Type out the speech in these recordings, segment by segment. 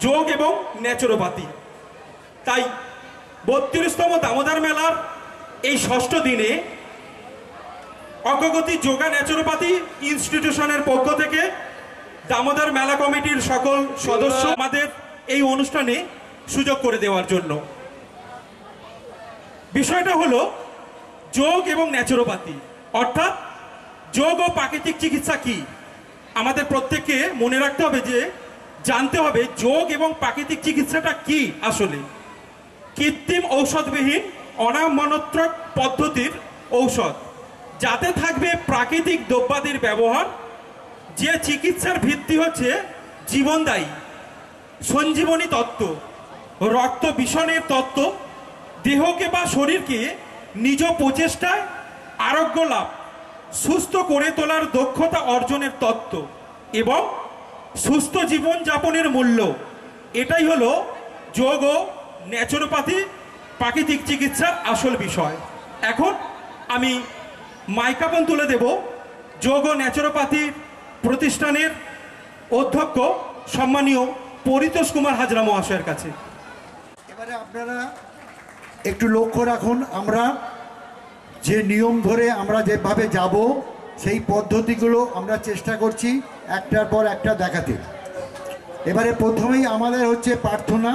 যোগ এবং ন্যাচুরোপ্যাথি। তাই 32তম দামোদর মেলার এই ষষ্ঠ দিনে অগ্রগতি যোগা ন্যাচুরোপ্যাথি ইনস্টিটিউশনের পক্ষ থেকে দামোদর মেলা কমিটির সকল সদস্য আমাদের এই অনুষ্ঠানে সুযোগ করে দেওয়ার জন্য। বিষয়টা হলো যোগ এবং ন্যাচুরোপ্যাথি, অর্থাৎ যোগ ও প্রাকৃতিক চিকিৎসা কি। আমাদের প্রত্যেককে মনে রাখতে হবে যে জানতে হবে যোগ এবং প্রাকৃতিক চিকিৎসাটা কি। আসলে কৃত্রিম ঔষধবিহীন অনামনত্রক পদ্ধতির ঔষধ, যাতে থাকবে প্রাকৃতিক দ্রব্যাদির ব্যবহার, যে চিকিৎসার ভিত্তি হচ্ছে জীবনদায়ী সঞ্জীবনী তত্ত্ব, রক্ত বিষণের তত্ত্ব, দেহকে বা শরীরকে নিজ প্রচেষ্টায় আরোগ্য লাভ, সুস্থ করে তোলার দক্ষতা অর্জনের তত্ত্ব এবং সুস্থ জীবনযাপনের মূল্য। এটাই হলো যোগ ও ন্যাচুরোপ্যাথি প্রাকৃতিক চিকিৎসার আসল বিষয়। এখন আমি মাইক্রোফোন তুলে দেব যোগ ও ন্যাচুরোপ্যাথি প্রতিষ্ঠানের অধ্যক্ষ সম্মানীয় পরিতোষ কুমার হাজরা মহাশয়ের কাছে। এবারে আপনারা একটু লক্ষ্য রাখুন, আমরা যে নিয়ম ধরে আমরা যেভাবে যাব সেই পদ্ধতিগুলো আমরা চেষ্টা করছি একটার পর একটা দেখাতে। এবারে প্রথমেই আমাদের হচ্ছে প্রার্থনা,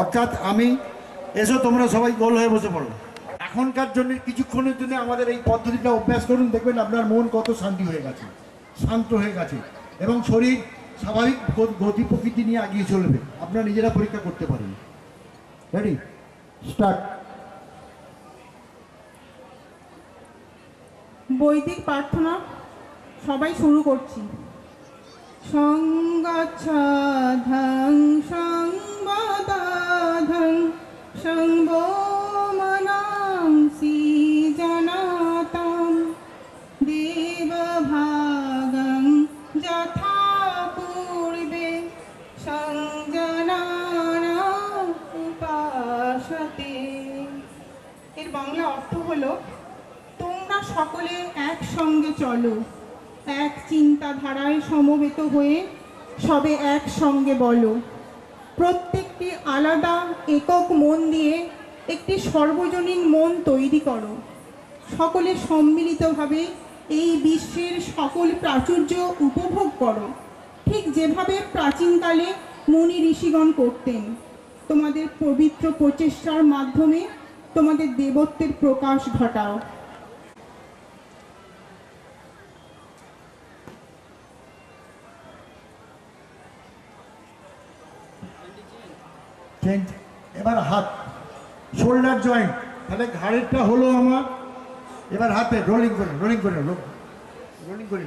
অর্থাৎ আমি এসো তোমরা সবাই গোল হয়ে বসে পড়ো। এখনকার জন্য কিছুক্ষণের জন্য আমাদের এই পদ্ধতিটা অভ্যাস করুন, দেখবেন আপনার মন কত শান্তি হয়ে গেছে, শান্ত হয়ে গেছে এবং শরীর স্বাভাবিক গতি প্রকৃতি নিয়ে এগিয়ে চলবে। আপনারা নিজেরা পরীক্ষা করতে পারেন। Ready, start. বৈদিক প্রার্থনা সবাই শুরু করছি। সংগচ্ছাধং সংবাদাধং সংবোমনাংসি জনাতাং দেবভাগং যথা পূর্বে সংজনানা উপাসতে। এর বাংলা অর্থ হলো, তোমরা সকলে একসঙ্গে চলো, এক চিন্তাধারায় সমবেত হয়ে সবে একসঙ্গে বলো। প্রত্যেকটি আলাদা একক মন দিয়ে একটি সর্বজনীন মন তৈরি করো। সকলে সম্মিলিতভাবে এই বিশ্বের সকল প্রাচুর্য উপভোগ করো, ঠিক যেভাবে প্রাচীনকালে মুনি ঋষিগণ করতেন। তোমাদের পবিত্র প্রচেষ্টার মাধ্যমে তোমাদের দেবত্বের প্রকাশ ঘটাও। এবার হাত শোল্ডার জয়েন্ট, তাহলে ঘাড়েরটা হলো আমার। এবার হাতে রোলিং করে রোলিং করে রোলিং করে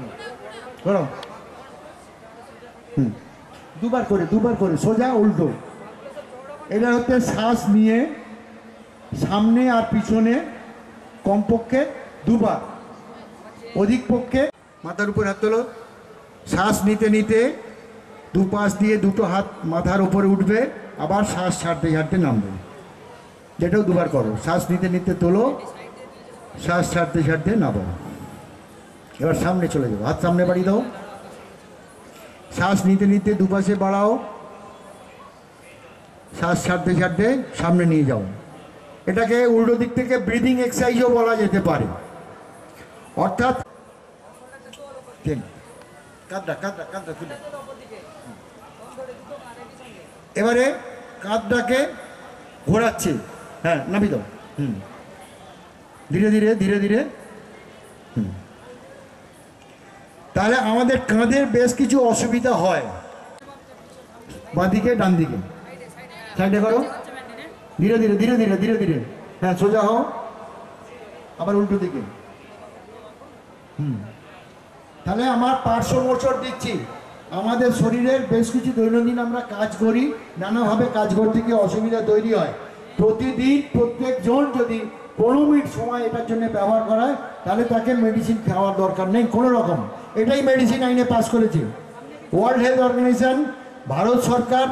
করো, দুবার করে সোজা উল্টো। এটা হচ্ছে শ্বাস নিয়ে সামনে আর পিছনে কমপক্ষে দুবার, অধিক পক্ষে মাথার উপর হাত তোলো। শ্বাস নিতে নিতে দুপাশ দিয়ে দুটো হাত মাথার উপরে উঠবে, আবার শ্বাস ছাড়তে ছাড়তে নামবে। যেটাও দুবার করো, শ্বাস নিতে নিতে তোলো, শ্বাস ছাড়তে ছাড়তে নামো। এবার সামনে চলে যাবো, হাত সামনে বাড়িয়ে দাও। শ্বাস নিতে নিতে দুপাশে বাড়াও, শ্বাস ছাড়তে ছাড়তে সামনে নিয়ে যাও। এটাকে উল্টো দিক থেকে ব্রিদিং এক্সারসাইজও বলা যেতে পারে। অর্থাৎ কাঁধটা তুলে, এবারে কাঁধটাকে ঘোরাচ্ছে, হ্যাঁ নাবি দাও, ধীরে ধীরে ধীরে ধীরে। তাহলে আমাদের কাঁধের বেশ কিছু অসুবিধা হয়। বাঁ দিকে ডান দিকে সাইডে করো, ধীরে ধীরে ধীরে ধীরে ধীরে ধীরে, হ্যাঁ সোজা হও, আবার উল্টো দিকে। তাহলে আমার পার্শ্ব মোচড় দিচ্ছি। আমাদের শরীরের বেশ কিছু দৈনন্দিন আমরা কাজ করি, নানাভাবে কাজ করতে গিয়ে অসুবিধা তৈরি হয়। প্রতিদিন প্রত্যেকজন যদি 15 মিনিট সময় এটার জন্য ব্যবহার করা হয়, তাহলে তাকে মেডিসিন খাওয়ার দরকার নেই কোনো রকম। এটাই মেডিসিন আইনে পাস করেছে ওয়ার্ল্ড হেলথ অর্গানাইজেশন, ভারত সরকার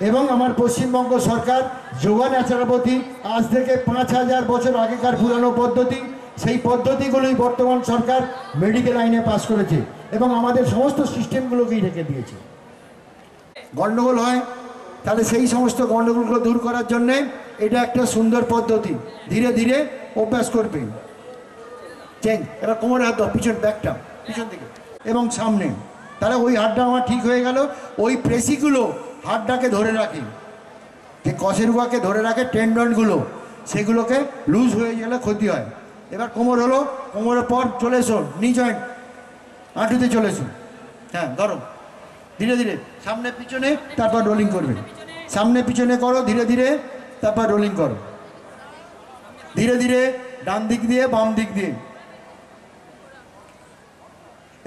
এবং আমার পশ্চিমবঙ্গ সরকার। যোগা ন্যাচুরোপ্যাথি আজ থেকে 5000 বছর আগেকার পুরানো পদ্ধতি, সেই পদ্ধতিগুলোই বর্তমান সরকার মেডিকেল আইনে পাস করেছে এবং আমাদের সমস্ত সিস্টেমগুলোকেই রেখে দিয়েছে। গণ্ডগোল হয়, তাহলে সেই সমস্ত গণ্ডগোলগুলো দূর করার জন্যে এটা একটা সুন্দর পদ্ধতি। ধীরে ধীরে অভ্যাস করবে। চেঞ্জ। এবার কোমরে হাত দাও, পিছন ব্যাকটা পিছন দিকে এবং সামনে, তাহলে ওই হাতটা আমার ঠিক হয়ে গেল। ওই পেশিগুলো হাতটাকে ধরে রাখে, যে কশেরুয়াকে ধরে রাখে টেন্ডনগুলো, সেগুলোকে লুজ হয়ে গেলে ক্ষতি হয়। এবার কোমর হলো, কোমরের পর চলে এসো নি জয়েন্ট, হাঁটুতে চলে এসো। হ্যাঁ ধরো, ধীরে ধীরে সামনে পিছনে, তারপর রোলিং করবে। সামনে পিছনে করো ধীরে ধীরে, তারপর রোলিং করো ধীরে ধীরে, ডান দিক দিয়ে বাম দিক দিয়ে।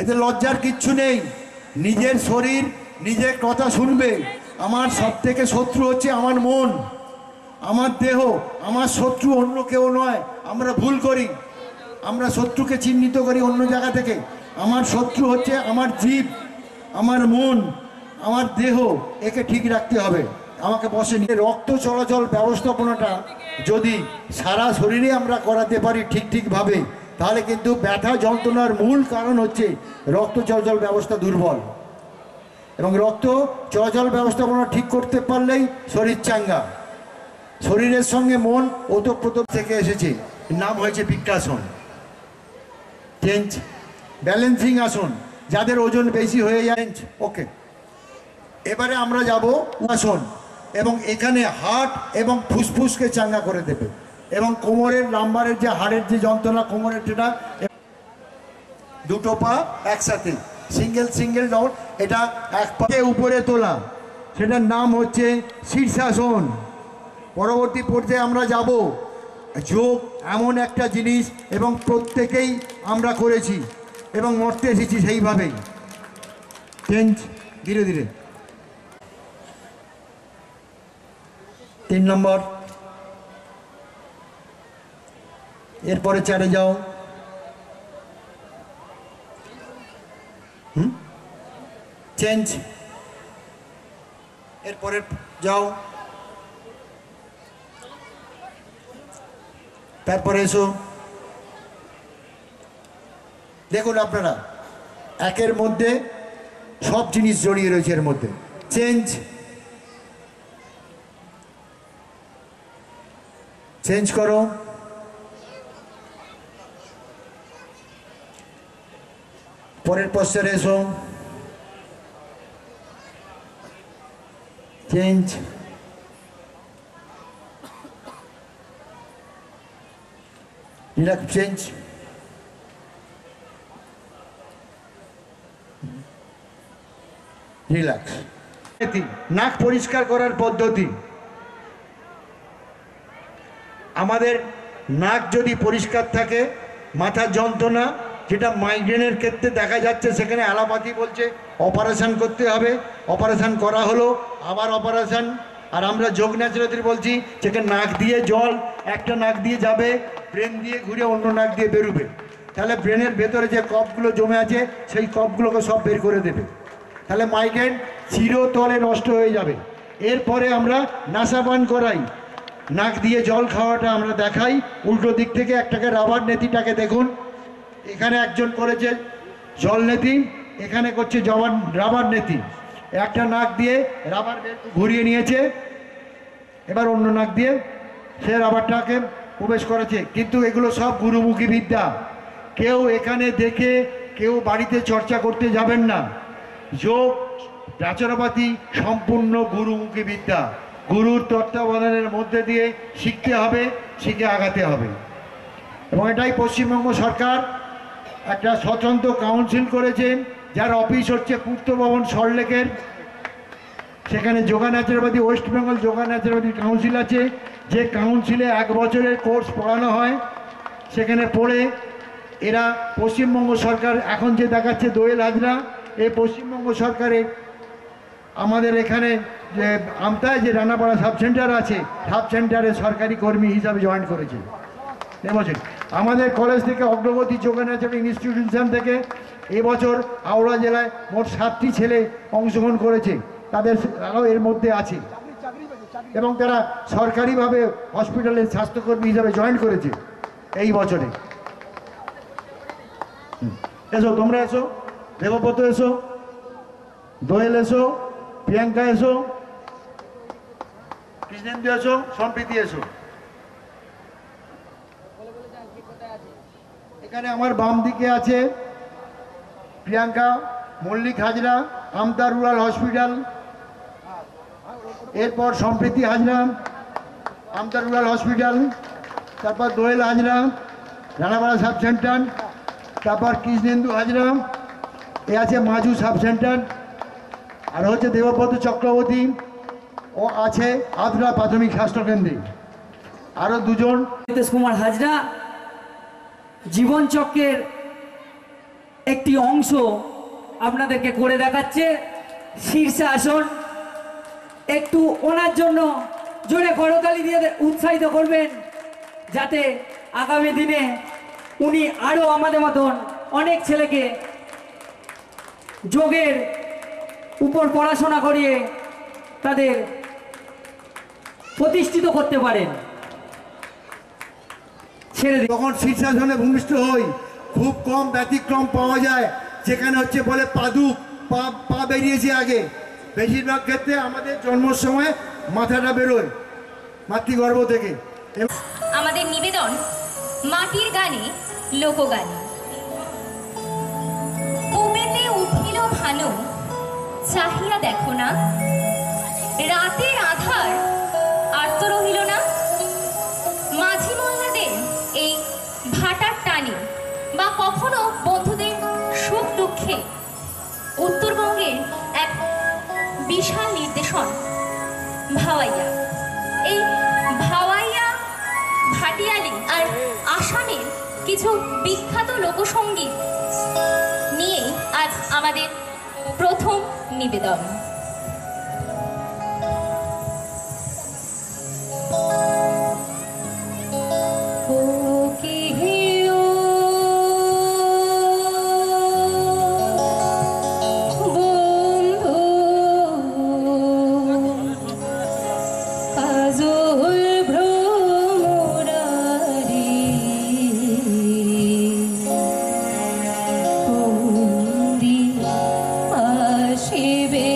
এতে লজ্জার কিচ্ছু নেই। নিজের শরীর নিজের কথা শুনবে। আমার সব থেকে শত্রু হচ্ছে আমার মন, আমার দেহ। আমার শত্রু অন্য কেউ নয়। আমরা ভুল করি, আমরা শত্রুকে চিহ্নিত করি অন্য জায়গা থেকে। আমার শত্রু হচ্ছে আমার জীব, আমার মন, আমার দেহ। একে ঠিক রাখতে হবে। আমাকে বসে নিয়ে রক্ত চলাচল ব্যবস্থাপনাটা যদি সারা শরীরে আমরা করাতে পারি ঠিকভাবে, তাহলে কিন্তু ব্যথা যন্ত্রণার মূল কারণ হচ্ছে রক্ত চলাচল ব্যবস্থা দুর্বল। এবং রক্ত চলাচল ব্যবস্থাপনা ঠিক করতে পারলেই শরীর চাঙ্গা। শরীরের সঙ্গে মন ওতপ্রোত থেকে এসেছে, নাম হয়েছে বৃক্ষাসন। চেঞ্জ। ব্যালেন্সিং আসন, যাদের ওজন বেশি হয়ে যায়। ওকে, এবারে আমরা যাব আসন, এবং এখানে হার্ট এবং ফুসফুসকে চাঙ্গা করে দেবে, এবং কোমরের লাম্বারের যে হাড়ের যে যন্ত্রণা কোমরের, যেটা দুটো পা একসাথে সিঙ্গেল সিঙ্গেল ডাউন, এটা এক পাকে উপরে তোলা, সেটার নাম হচ্ছে শীর্ষাসন। পরবর্তী পর্যায়ে আমরা যাব। যোগ এমন একটা জিনিস, এবং প্রত্যেকেই আমরা করেছি এবং মরতে এসেছি সেইভাবেই। চেঞ্জ। ধীরে ধীরে 3 নম্বর, এরপরে 4-এ যাও। চেঞ্জ। এরপরে যাও, তারপরে এসো। দেখুন আপনারা, একের মধ্যে সব জিনিস জড়িয়ে রয়েছে এর মধ্যে। চেঞ্জ। চেঞ্জ করো। পরের পশ্চারে এসো। চেঞ্জ। চেঞ্জ। রিল্যাক্স। নাক পরিষ্কার করার পদ্ধতি। আমাদের নাক যদি পরিষ্কার থাকে, মাথার যন্ত্রণা যেটা মাইগ্রেনের ক্ষেত্রে দেখা যাচ্ছে, সেখানে অ্যালোপ্যাথি বলছে অপারেশন করতে হবে। অপারেশন করা হলো, আবার অপারেশন। আর আমরা যোগ ন্যাচুরোপ্যাথি বলছি, সেখানে নাক দিয়ে জল একটা নাক দিয়ে যাবে, ব্রেন দিয়ে ঘুরে অন্য নাক দিয়ে বেরোবে। তাহলে ব্রেনের ভেতরে যে কফগুলো জমে আছে, সেই কফগুলোকে সব বের করে দেবে। তাহলে মাইগ্রেন চিরতরে নষ্ট হয়ে যাবে। এরপরে আমরা নাসাপান করাই, নাক দিয়ে জল খাওয়াটা আমরা দেখাই। উল্টো দিক থেকে একটাকে রাবার নেতিটাকে দেখুন, এখানে একজন করেছে জল নেতি, এখানে করছে রাবার নেতি। একটা নাক দিয়ে রাবার ঘুরিয়ে নিয়েছে, এবার অন্য নাক দিয়ে সে রাবারটাকে প্রবেশ করেছে। কিন্তু এগুলো সব গুরুমুখী বিদ্যা। কেউ এখানে দেখে কেউ বাড়িতে চর্চা করতে যাবেন না। যোগ ন্যাচুরোপ্যাথি সম্পূর্ণ গুরুমুখী বিদ্যা। গুরুর তত্ত্বাবধানের মধ্যে দিয়ে শিখতে হবে, শিখে আগাতে হবে। এবং এটাই পশ্চিমবঙ্গ সরকার একটা স্বতন্ত্র কাউন্সিল করেছেন, যার অফিস হচ্ছে পূর্ত ভবন সল্টলেকের। সেখানে yoga naturopathy, West Bengal yoga naturopathy council আছে, যে কাউন্সিলে 1 বছরের কোর্স পড়ানো হয়। সেখানে পড়ে এরা পশ্চিমবঙ্গ সরকার এখন যে দেখাচ্ছে দোয়েল হাজরা, এই পশ্চিমবঙ্গ সরকারের আমাদের এখানে যে আমতায় যে রানাপাড়া সাব সেন্টার আছে, সাব সেন্টারে সরকারি কর্মী হিসাবে জয়েন করেছে। এবছর আমাদের কলেজ থেকে অগ্রগতি যোগা ন্যাচুরোপ্যাথি ইনস্টিটিউশন থেকে এবছর হাওড়া জেলায় মোট 7টি ছেলে অংশগ্রহণ করেছে। তারাও এর মধ্যে আছে, এবং তারা সরকারিভাবে হসপিটালের স্বাস্থ্যকর্মী হিসাবে জয়েন করেছে এই বছরে। এসো, তোমরা এসো, দেবব্রত এসো, দোয়েল এসো, প্রিয়াঙ্কা এসো, কৃষ্ণেন্দু এসো, সম্প্রীতি এসো। এখানে আমার বাম দিকে আছে প্রিয়াঙ্কা মল্লিক হাজরা, আমতা রুরাল হসপিটাল। এরপর সম্প্রীতি হাজরা, আমতা রুরাল হসপিটাল। তারপর দোয়েল হাজরা, রানাপাড়া সাব সেন্টার। তারপর কৃষ্ণেন্দু হাজরা, এ আছে মাজু সাব সেন্টার। আর হচ্ছে দেবব্রত চক্রবর্তী, ও আছে আদ্রা প্রাথমিক স্বাস্থ্যকেন্দ্রে। আরও দুজন নীতিশ কুমার হাজরা জীবন চক্রের একটি অংশ আপনাদেরকে করে দেখাচ্ছে শীর্ষে আসন। একটু ওনার জন্য জোরে করতালি দিয়ে উৎসাহিত করবেন, যাতে আগামী দিনে উনি আরও আমাদের মতন অনেক ছেলেকে যোগের উপর পড়াশোনা করিয়ে তাদের প্রতিষ্ঠিত করতে পারেন। ছেড়ে দিন। যখন শীর্ষাসনে ভূমিষ্ঠ হই খুব কম ব্যতিক্রম পাওয়া যায়, যেখানে হচ্ছে বলে পাদুক পা বেরিয়েছে আগে। বেশিরভাগ ক্ষেত্রে আমাদের জন্মের সময় মাথাটা বেরোয় মাতৃগর্ভ থেকে। আমাদের নিবেদন মাটির গানে লোকগানে। পুবেতে উঠিল ভানু চাহিয়া দেখো না, রাতের আধার আর তো রহিল না। মাঝি মোল্লাদের এই ভাটার টানে বা কখনো বন্ধুদের সুখ দুঃখে উত্তরবঙ্গের এক বিশাল নির্দেশন ভাওয়াইয়া। এই ভাওয়াইয়া, ভাটিয়ালি আর আসামের কিছু বিখ্যাত লোকসঙ্গীত নিয়ে আজ আমাদের প্রথম নিবেদন। আসিবে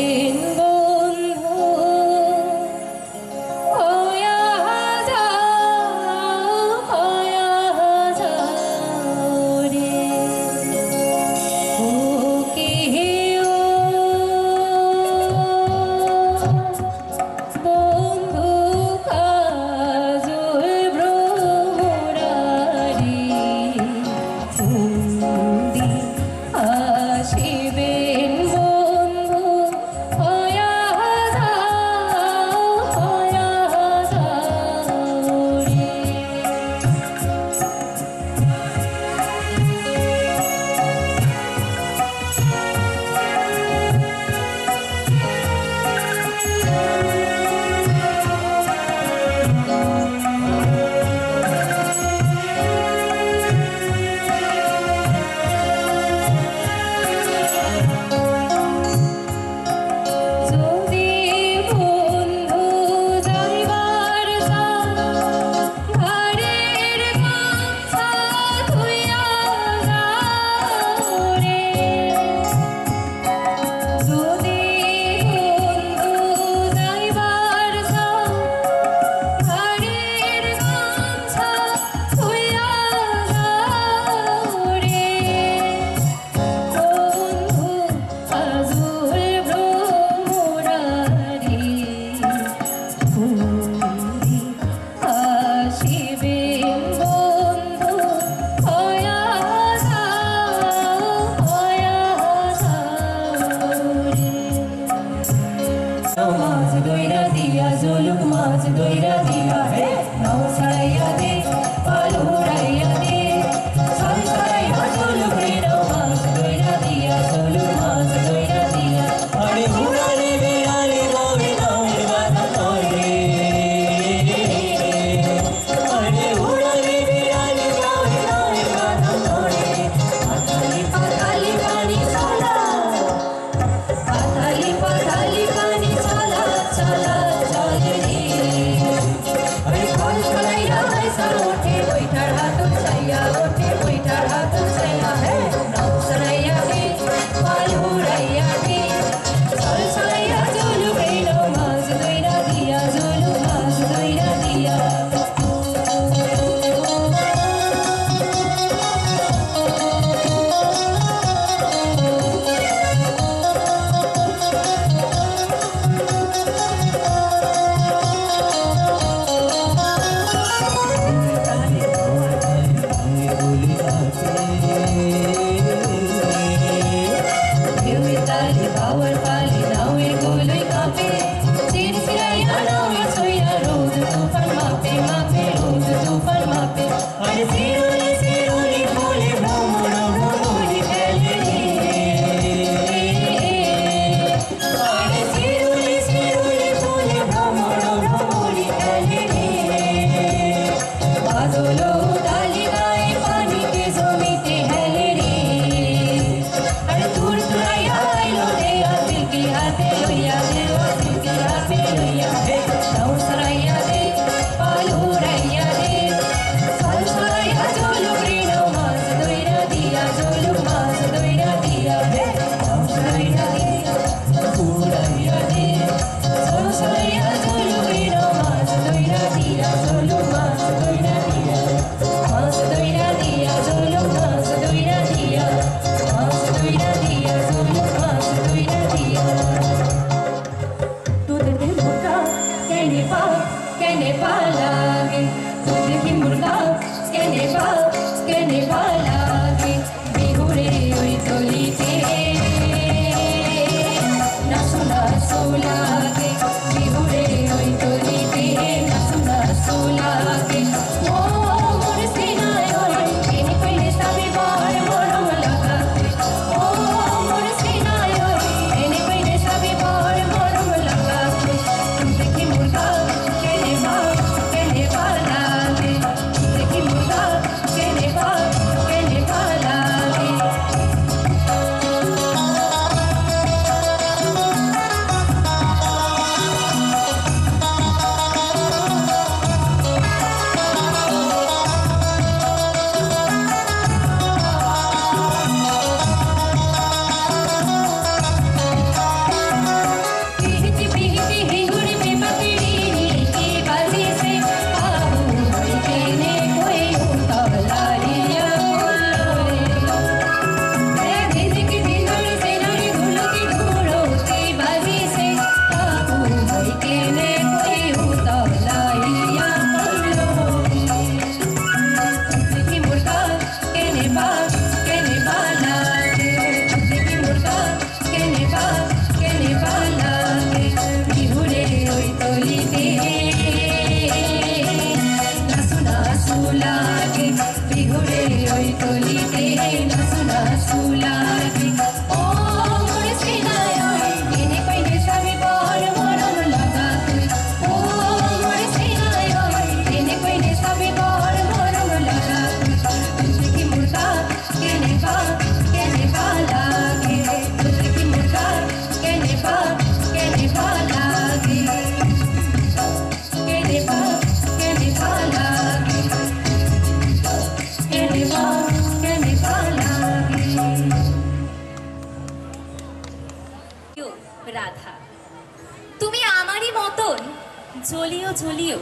জ্বলিও জ্বলিও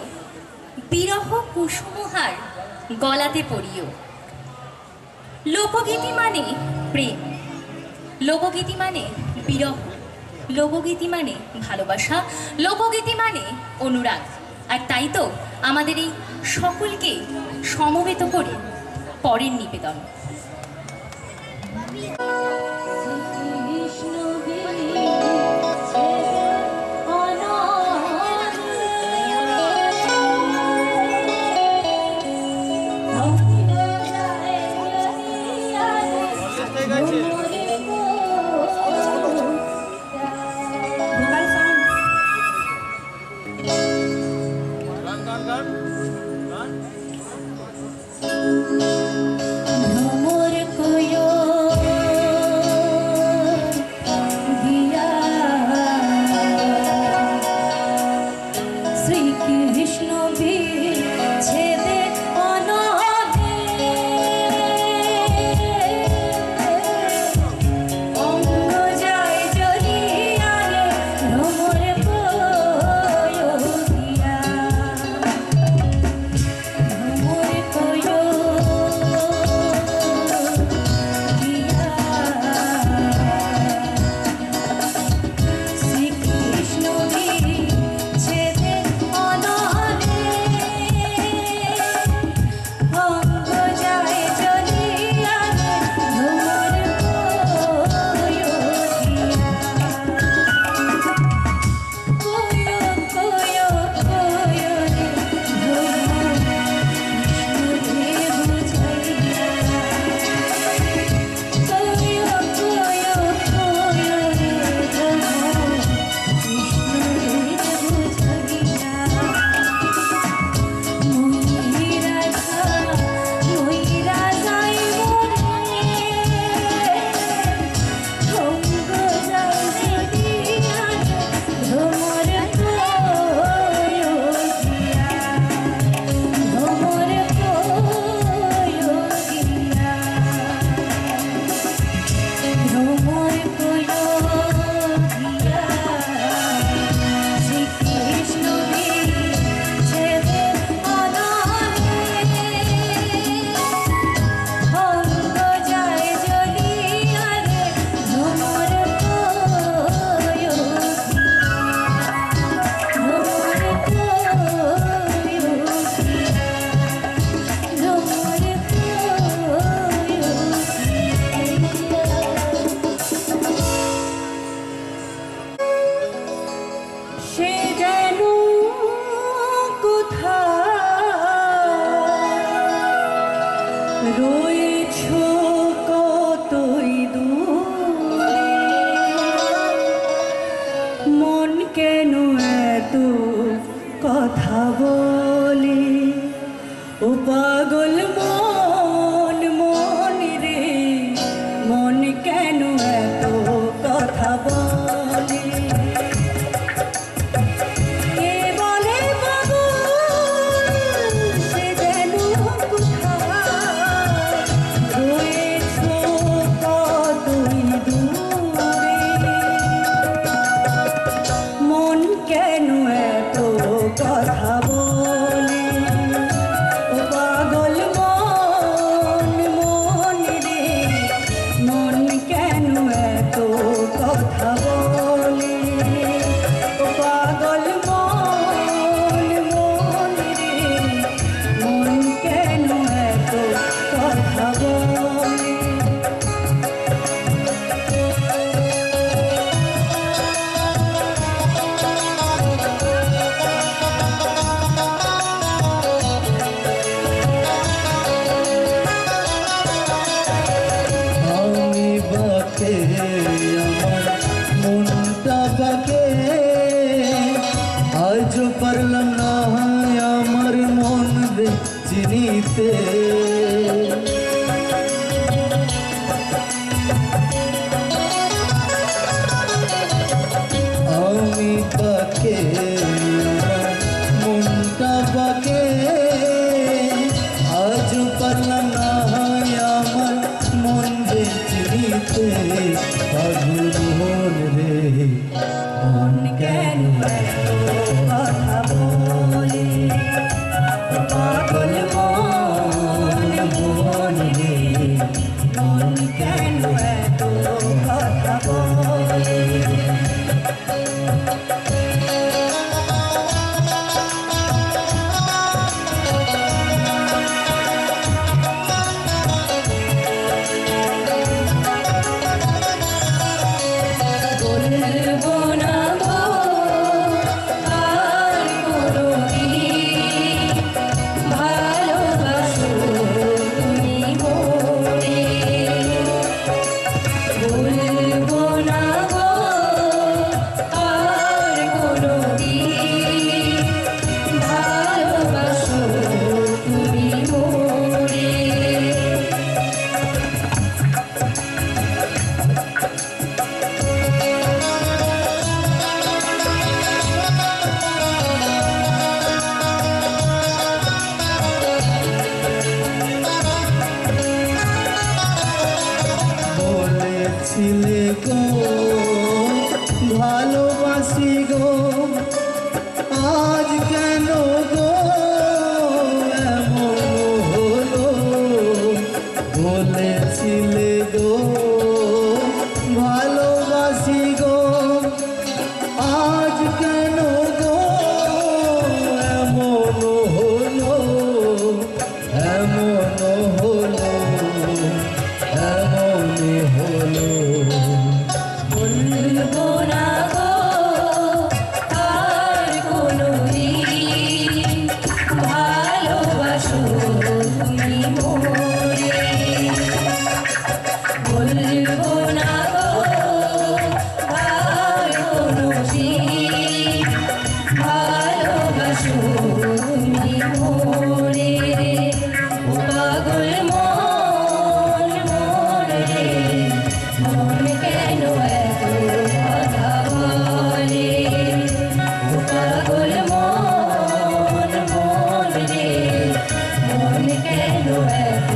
বিরহ কুসুমহার গলাতে পড়িও। লোকগীতি মানে প্রেম, লোকগীতি মানে বিরহ, লোকগীতি মানে ভালোবাসা, লোকগীতি মানে অনুরাগ। আর তাই তো আমাদের এই সকলকে সমবেত করে পরের নিবেদন। মন কেন কথা বল বলেছিলে গো ভালোবাসি গো, আজ কেন গো এমন হলো? বলেছিলে গো ভালোবাসি গো, আজ কেন গো এমন হলো? এমন হলো, এমন হলো। বলবো না গো আর কোনোদিন ভালোবাসো তুমি মোরে। বলবো না গো আর কোনোদিন ভালোবাসো তুমি মোরে। ও পাগল মন মন রে, মন কেন এত কথা বলে? ও পাগল মন মন রে, মন কেন এত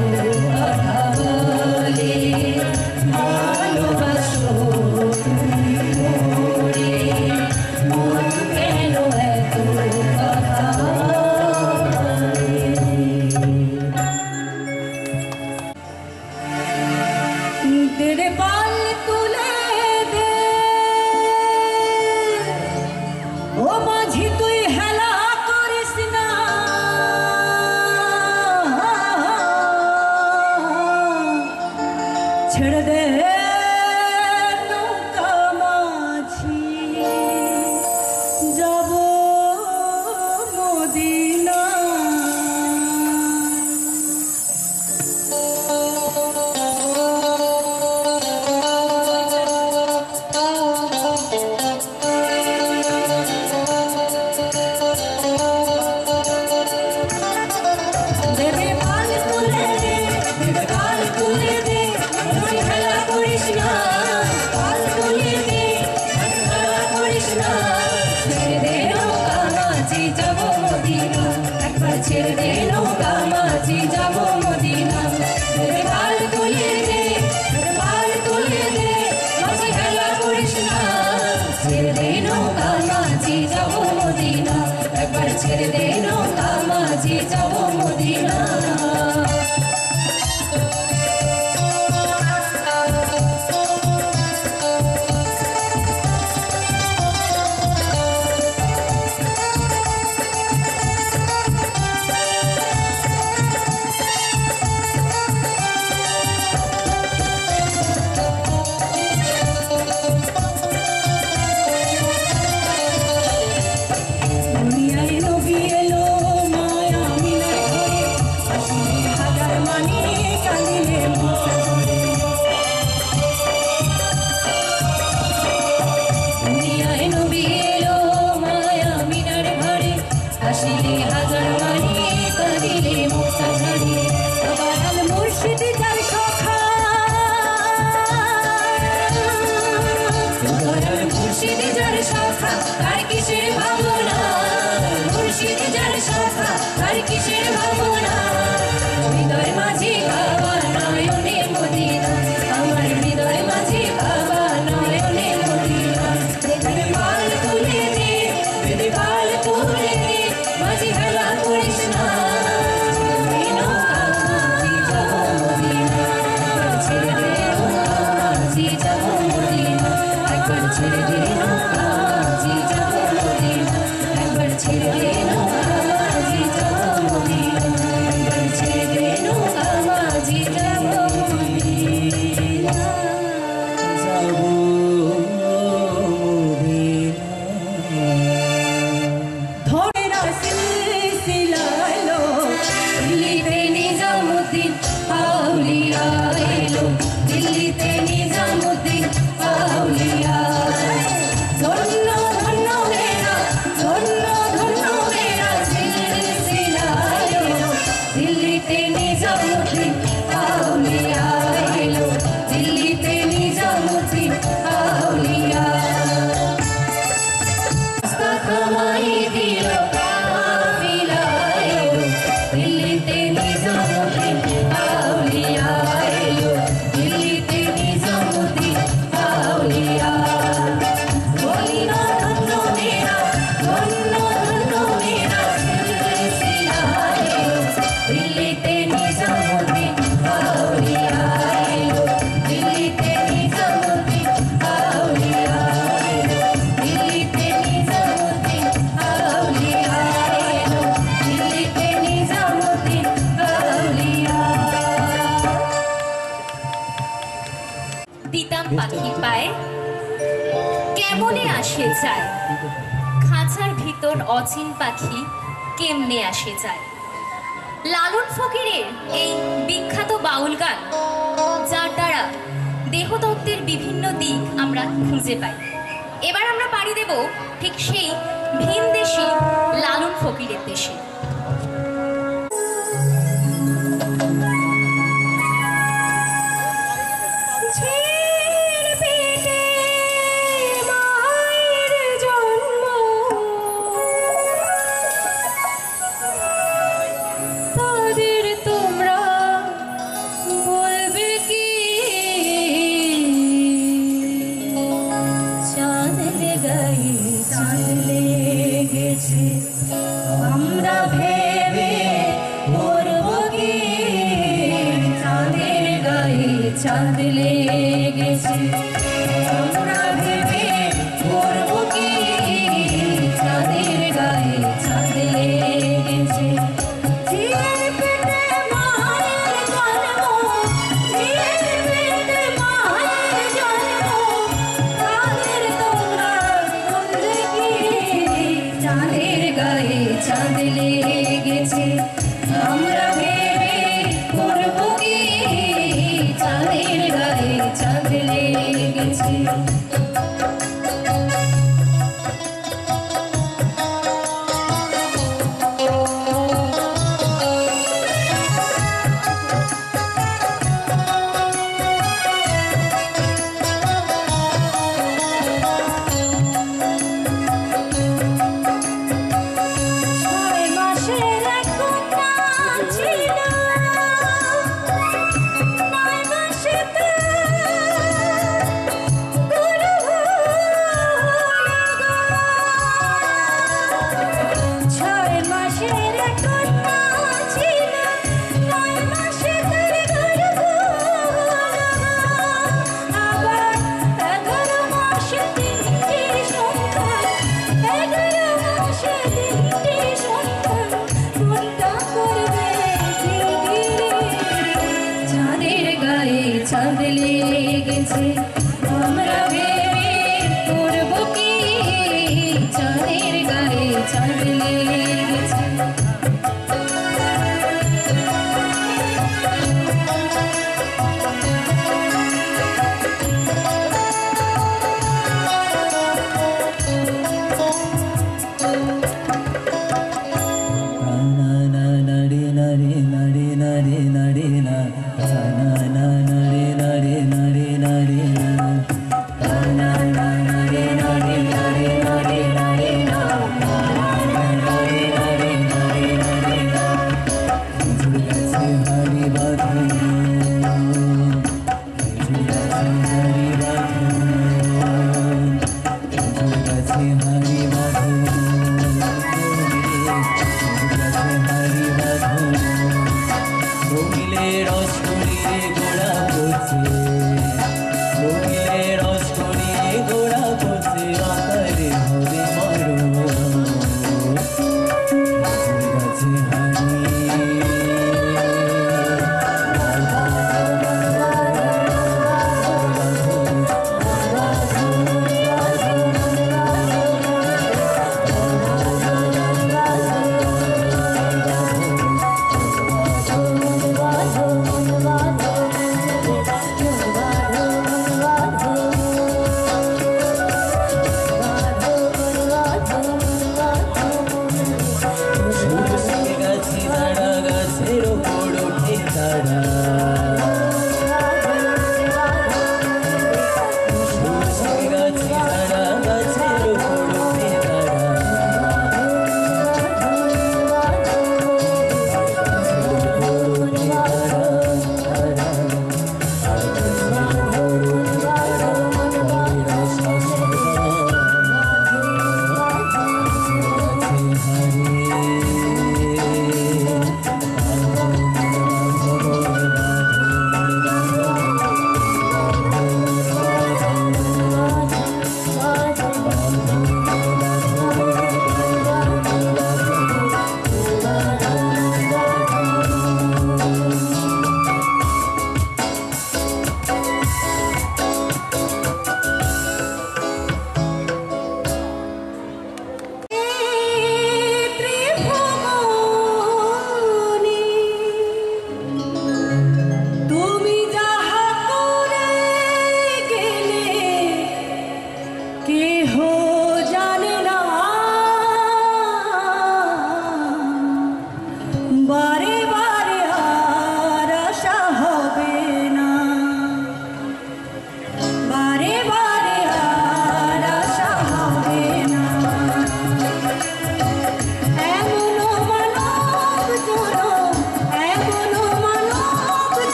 কথা বলে? ভালোবাসো তুমি মোরে, মন কেন এত কথা বলে? तेरे बाल तुले दे ओ माझी तुई हेला करिस ना, छेड़ दे नौका माझी जाबो मदिना। तेरे बाल तुले दे, तेरे बाल तुले दे, मुझे हेला करिस ना। बाल तुले दे, मुझे हेला करिस ना। ছেড়ে দে নৌকা মাঝি যাবো মদিনা, একবার ছেড়ে দে নৌকা মাঝি যাবো মদিনা। তেরে বাল তুলে দে, তেরে বাল তুলে দে, মাঝি হেলা করিস না। ছেড়ে দে নৌকা মাঝি যাবো মদিনা, একবার ছেড়ে দে নৌকা মাঝি যাবো মদিনা। দুনিয়ায় নবী এলো মায়া মিনার ঘরে, আসলে হাজার মানি কাঁদিলে মুখে ধরে। দুনিয়ায় নবী এলো মায়া মিনার ঘরে, আসলে হাজার মানি কাঁদিলে মুখে ধরে। দয়াল মুর্শিদ যার সখা, দয়াল মুর্শিদ যার সখা, তার কিসের ভাবনা? মুর্শিদ যার সখা, তার কিসের ভাবনা? হৃদয় মাঝে বাবা নয়নে মদিনা, আমার হৃদয় মাঝে বাবা নয়নে মদিনা। তেরে বাল তুলে দে, তেরে বাল তুলে দে, মাঝে হেলা করিস না। ছেড়ে দে নৌকা মাঝি যাবো মদিনা, একবার ছেড়ে দে নৌকা মাঝি যাবো মদিনা, একবার ছেড়ে দে নৌকা মাঝি যাবো মদিনা, একবার ছেড়ে দে নৌকা মাঝি যাবো মদিনা, একবার ছেড়ে দে নৌকা মাঝি যাবো মদিনা। যাবো মদিনা। ধরে না সিলসিলালো, দিল্লিতে নিজামুদ্দিন আউলিয়া এলো, দিল্লিতে নিজামুদ্দিন আউলিয়া। দিতাম পাখির পায়ে, কেমনে আসে যায় খাঁচার ভিতর অচিন পাখি কেমনে আসে যায়। লালন ফকিরের এই বিখ্যাত বাউল গান, যার দ্বারা দেহতত্ত্বের বিভিন্ন দিক আমরা খুঁজে পাই। এবার আমরা পাড়ি দেব ঠিক সেই ভিনদেশী লালন ফকিরের দেশে। আমরা ভেবে মরব কি চাঁদের গায়ে চাঁদ লেগেছে, আমরা ভেবে মরব কি চাঁদের গায়ে চাঁদ লেগেছে। চাঁদ লেগেছে, আমরা ভেবে করব কি চাঁদের গায়ে চাঁদ লেগেছে। চাঁদ লেগেছে, আমরা ভেবে করব কি চাঁদের গায়ে চাঁদ লেগেছে।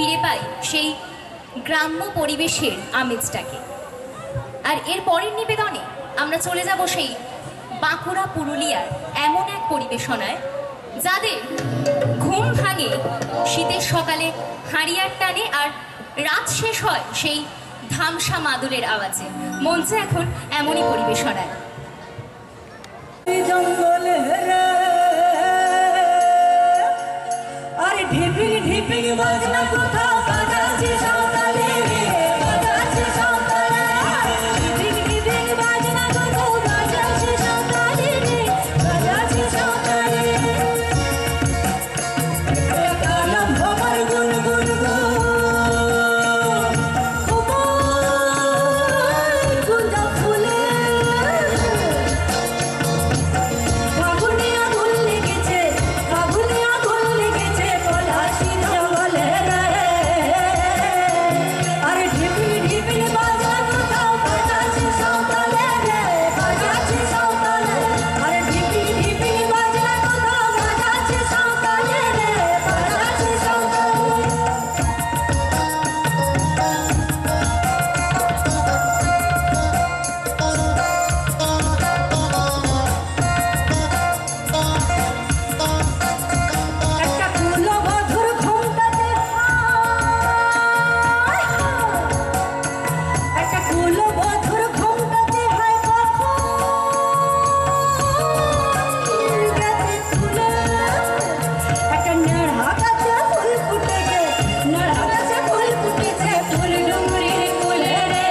ফিরে পাই সেই গ্রাম্য পরিবেশের আমেজটাকে। আর এর পরের নিবেদনে আমরা চলে যাব সেই বাঁকুড়া পুরুলিয়ার এমন এক পরিবেশনায় যাদের ঘুম ভাঙে শীতের সকালে হাঁড়িয়ার টানে আর রাত শেষ হয় সেই ধামসা মাদুরের আওয়াজে। মঞ্চে এখন এমনই পরিবেশনায় জঙ্গলে রে আরে ঢিপিং ঢিপিং বাজনা কোথাও বাজাচ্ছে সাঁওতালে রে, বাজাচ্ছে সাঁওতালে। ঢিপিং ঢিপিং বাজনা কোথাও বাজাচ্ছে সাঁওতালে রে, বাজাচ্ছে সাঁওতালে। কালাম ভবার গুন গুন গুন গুঞ্জা ফুলে ফাগুনিয়া ধুল লেগেছে, ফাগুনিয়া ধুল লেগেছে পলাশির জঙ্গলে রে। আরে ঢিপিং ঢিপিং বাজনা কোথাও বাজাচ্ছে সাঁওতালে রে, বাজাচ্ছে সাঁওতালে। আরে ঢিপিং ঢিপিং বাজনা কোথাও বাজাচ্ছে সাঁওতালে রে, বাজাচ্ছে সাঁওতালে। একটা কুলো বধুর ঘুমটাতে হায় হায়, একটা কুলো বধুর ঘুমটাতে হায় কখন গেছে তুলে। একটা নেড়া গাছে ফুল ফুটেছে, নেড়া গাছে ফুল ফুটেছে ফুল ডুঙরির কোলে রে।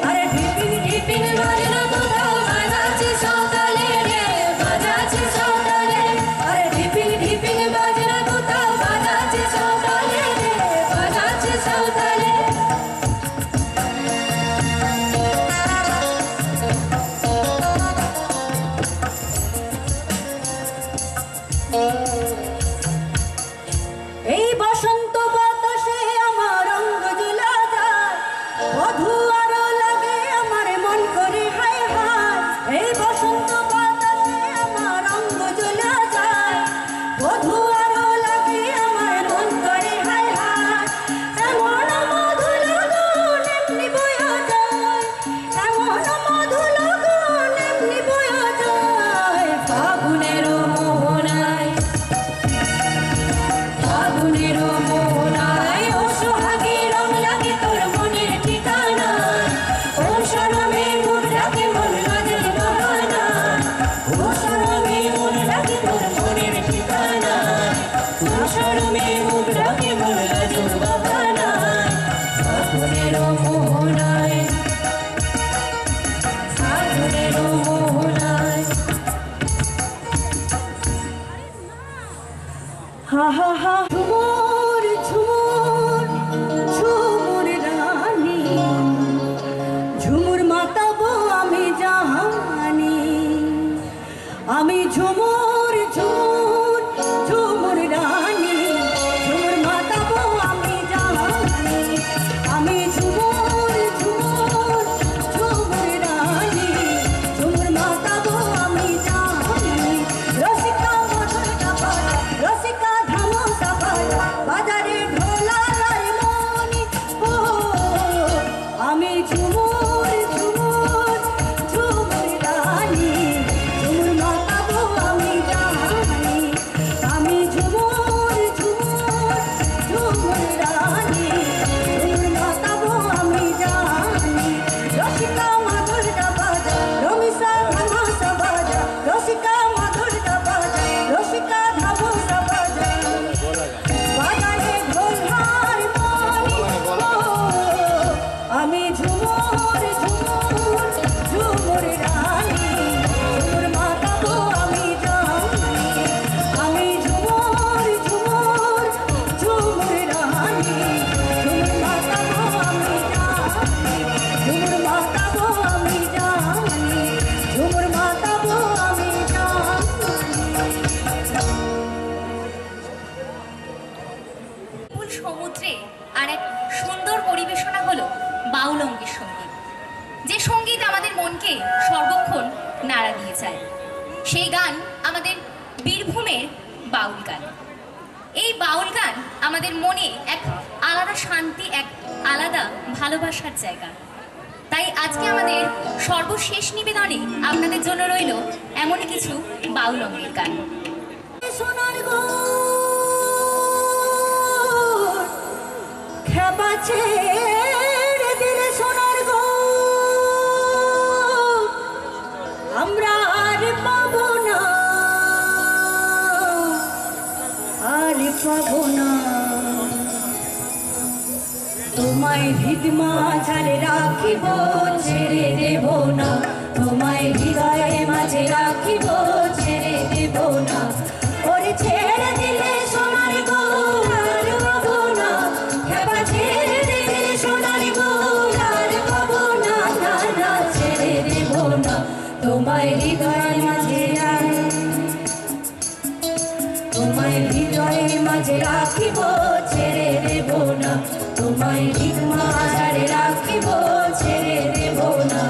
আরে ঢিপিং ঢিপিং বাজনা কোথাও বাজাচ্ছে সাঁওতালে রে, বাজাচ্ছে সাঁওতালে। আরে ঢিপিং ঢিপিং বাজনা কোথাও বাজাচ্ছে সাঁওতালে রে, বাজাচ্ছে সাঁওতালে। এই বসন্ত বাতাসে আমার অঙ্গ জুলা যায়, বধূ আরো লাগে আমার মন করে হায় হায়। এই বসন্ত বাতাসে আমার অঙ্গ জুলা যায়, বধূ আরো লাগে আমার মন করে হায় হায়। এমন মধু লগন এমনি বয়া যায়, এমন মধু লগন এমনি বয়া যায়। ফাগুনের মোহনায়, ফাগুনের মোহনায় ও সোহাগী রং লাগে তোর মনের ঠিকানায়। ও শরমে মুখ ডাকে মন লাজের বাহানায়, ও শরমে মন ডাকে তোর মনের ঠিকানায়। ও শরমে মুখ ডাকে মন লাজের বাহানায়। ফাগুনের মোহনায়, ফাগুনের মোহনায়। হা হা হা ঝুমুর ঝুমুর ঝুমুর রানী, ঝুমুর মাতাবো আমি জাহানি। আমি ঝুমুর ঝুমুর ঝুমুর রানী, ঝুমুর মাতাবো আমি জাহানি। আমি ঝুমুর ঝুমুর ঝুমুর রানী, ঝুমুর মাতাবো আমি জাহানি। রসিকা মধুর কাপড়, রসিকা ধামসা বাজা, বাজারে ঢোলা রায়মণি ও। আমি ঝুমুর ঝুমুর ঝুমুর রানী, ঝুমুর মাতাবো আমি জাহানি। আমি ঝুমুর ঝুমুর ঝুমুর রানী, ঝুমুর মাতাবো আমি জাহানি। রসিকা মাধুরটা বাজা, রমিসা ধামসা বাজা, রসিকা মাধুরটা বাজা, রসিকা ধামসা বাজা। বাজারে ঢোল হারমোনি ও। আমি ঝুমুর ঝুমুর ঝুমুর রানী, ঝুমুর মাতাবো আমি জাহানি। আমি ঝুমুর ঝুমুর ঝুমুর রানী, ঝুমুর মাতাবো আমি জাহানি। ঝুমুর মাতাবো আমি জাহানি, ঝুমুর মাতাবো আমি জাহানি। বিপুল সমুদ্রে আর এক সুন্দর পরিবেশনা হলো বাউল অঙ্গের সঙ্গীত, যে সঙ্গীত আমাদের মনকে সর্বক্ষণ নাড়া দিয়ে যায়। সেই গান আমাদের বীরভূমের বাউল গান। এই বাউল গান আমাদের মনে এক আলাদা শান্তি, এক আলাদা ভালোবাসার জায়গা। তাই আজকে আমাদের সর্বশেষ নিবেদনে আপনাদের জন্য রইল এমন কিছু বাউল অঙ্গের গান। সোনার গো খেপা ছেড়ে দিলে সোনার গো আমরা আর পাবো না, আর পাবো না। তোমায় হৃদ মাঝারে রাখিব, ছেড়ে দেব না। তোমায় হৃদয়ে মাঝে রাখিব, ছেড়ে দেব না। ওরে ছেড়ে দিলে সোনার গো আর পাবো না, খেপা ছেড়ে দিলে সোনার গো আর পাবো না, না না ছেড়ে দেব না। তোমায় হৃদয়ে মাঝে তোমায় হৃদয়ে মাঝে রাখিব, ছেড়ে দেব না। তোমায় হৃদ মাঝারে রাখিব, ছেড়ে দেব না।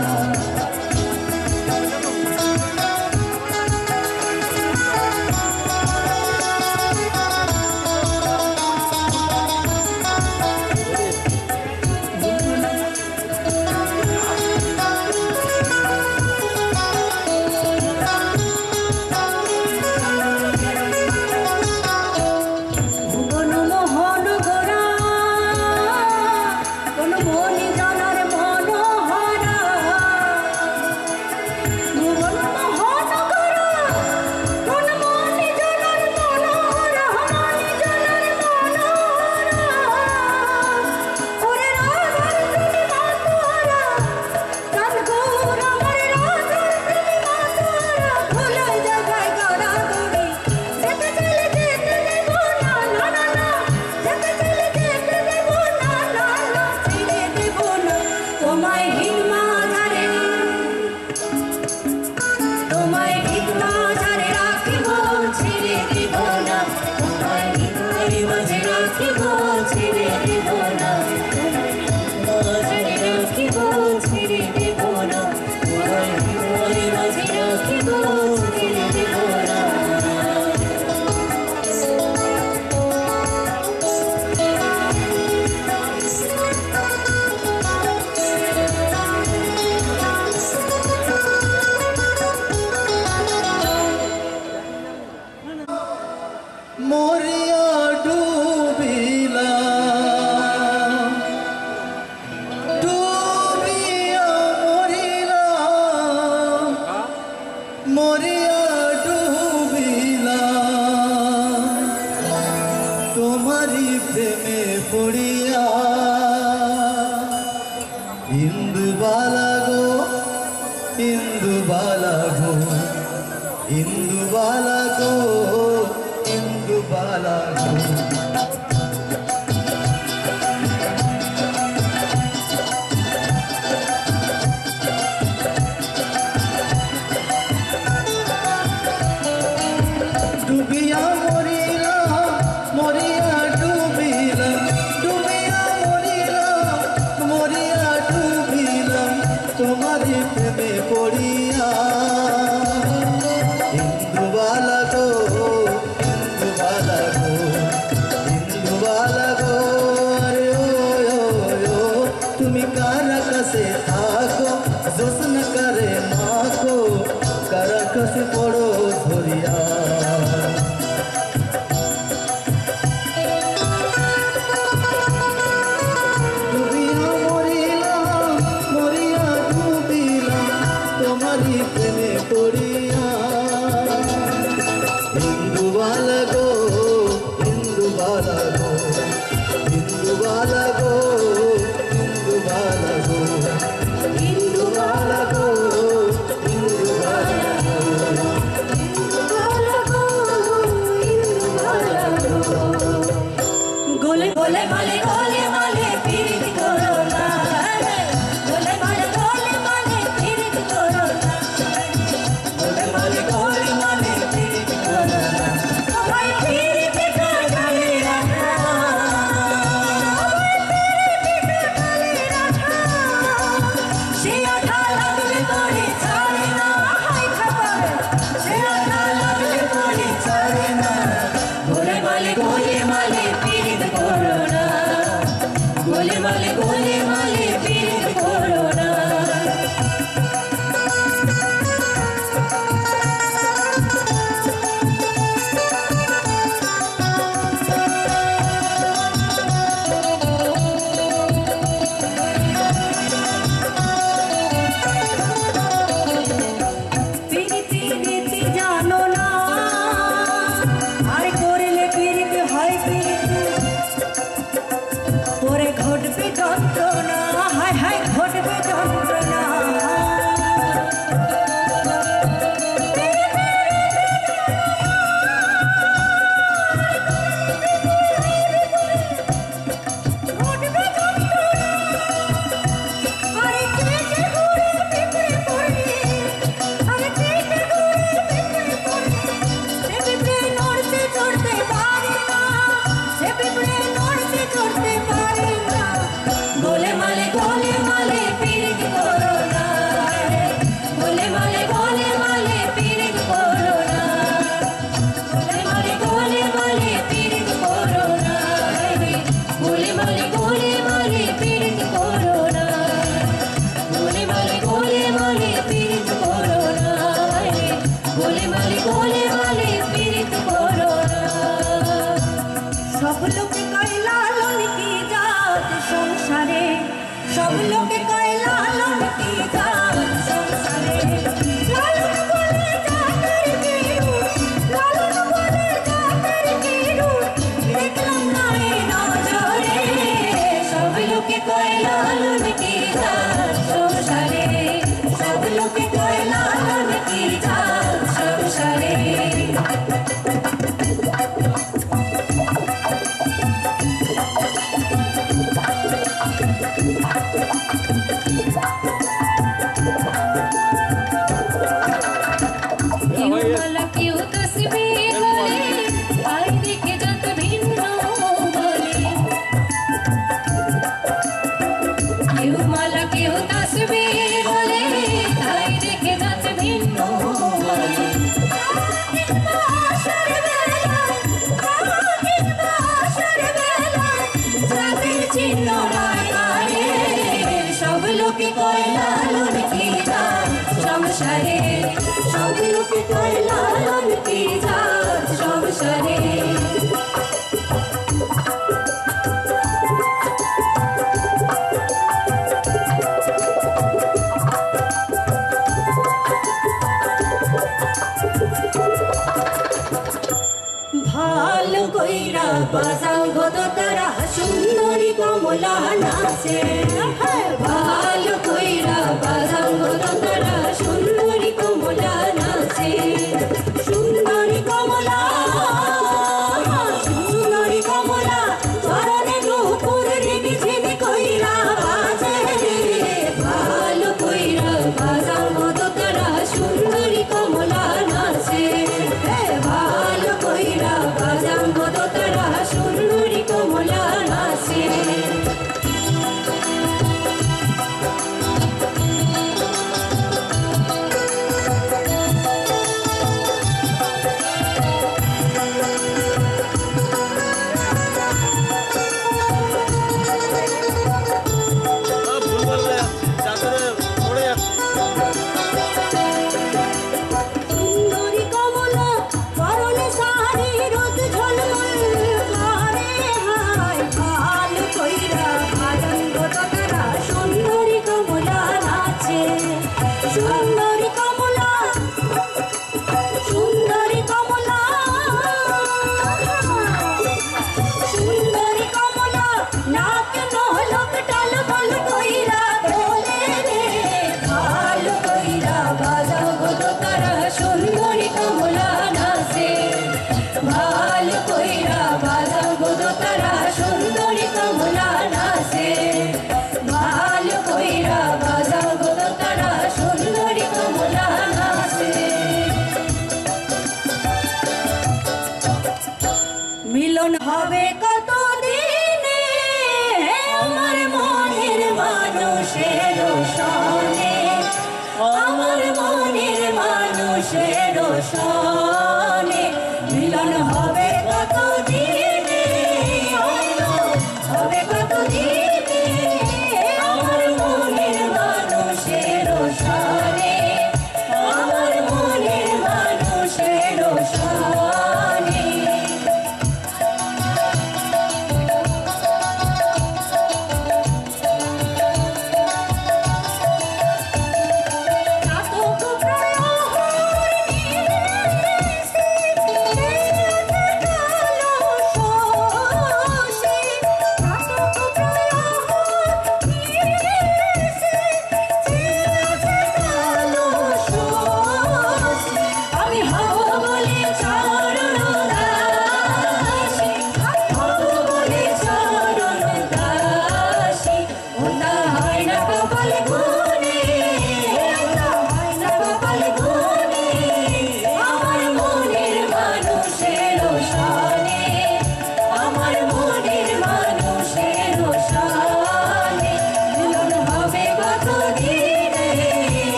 Ole যন্ত্রণা, হায় হায় ঘটবে যন্ত্রণা। সব লোকে কয় লালন কি জাত সংসারে, সব লোকে কয় লালন কি জাত সংসারে। লালন বলে জাতের কি রূপ, লালন বলে জাতের কি রূপ, দেখলাম না এ নজরে। সব লোকে কয় লালন কি জাত সংসারে, সব লোকে কয় লালন কি জাত সংসারে। কেউ তসবির বলে, আর দেখে যত ভিন্ন বলে। কেউ মালা কেউ তসবির বলে, তাই দেখে যত ভিন্ন বলে। চিহ্ন সব লোকে কয় লালন কি জাত সংসারে, সব লোকে কয় লালন কি জাত সংসারে। ভালো কইরা বাজাও গো তারা সুন্দরী কমলা নাচে, ভালো কইরা বাজাও গো তারা সুন্দরী কমলা নাচে। সুন্দরী কমলা, সুন্দরী কমলা, চরণে নূপুর রিনি ঝিনি কইরা বাজে। ভালো কইরা বাজাও গো তারা সুন্দরী কমলা নাচে, ভালো কইরা বাজাও গো তারা সুন্দরী কমলা নাচে। সুন্দরী কমলা পরনে শাড়ি রোদ ঝলমল করে, হায় ভালো কইরা বাজাও গো তারা সুন্দরী কমলা নাচে। সুন্দরী কমলা, সুন্দরী কমলা, সুন্দরী কমলা, নাক নলক টাল বল কইরা বলে রে। ভালো কইরা বাজাও গো তারা সুন্দরী কমলা নাচে, ভালো কইরা বাজাও গো তারা সুন্দরী কমলা নাচে, ভালো কইরা বাজাও গো তারা সুন্দরী কমলা নাচে। মিলন হবে কত দিনে আমার মনের মানুষের সনে, আমার মনের মানুষের সনে। মিলন হবে কত দিনে, হবে কত দিনে আমার মনের মানুষের সনে, আমার মনের মানুষের সনে। চাতক প্রহর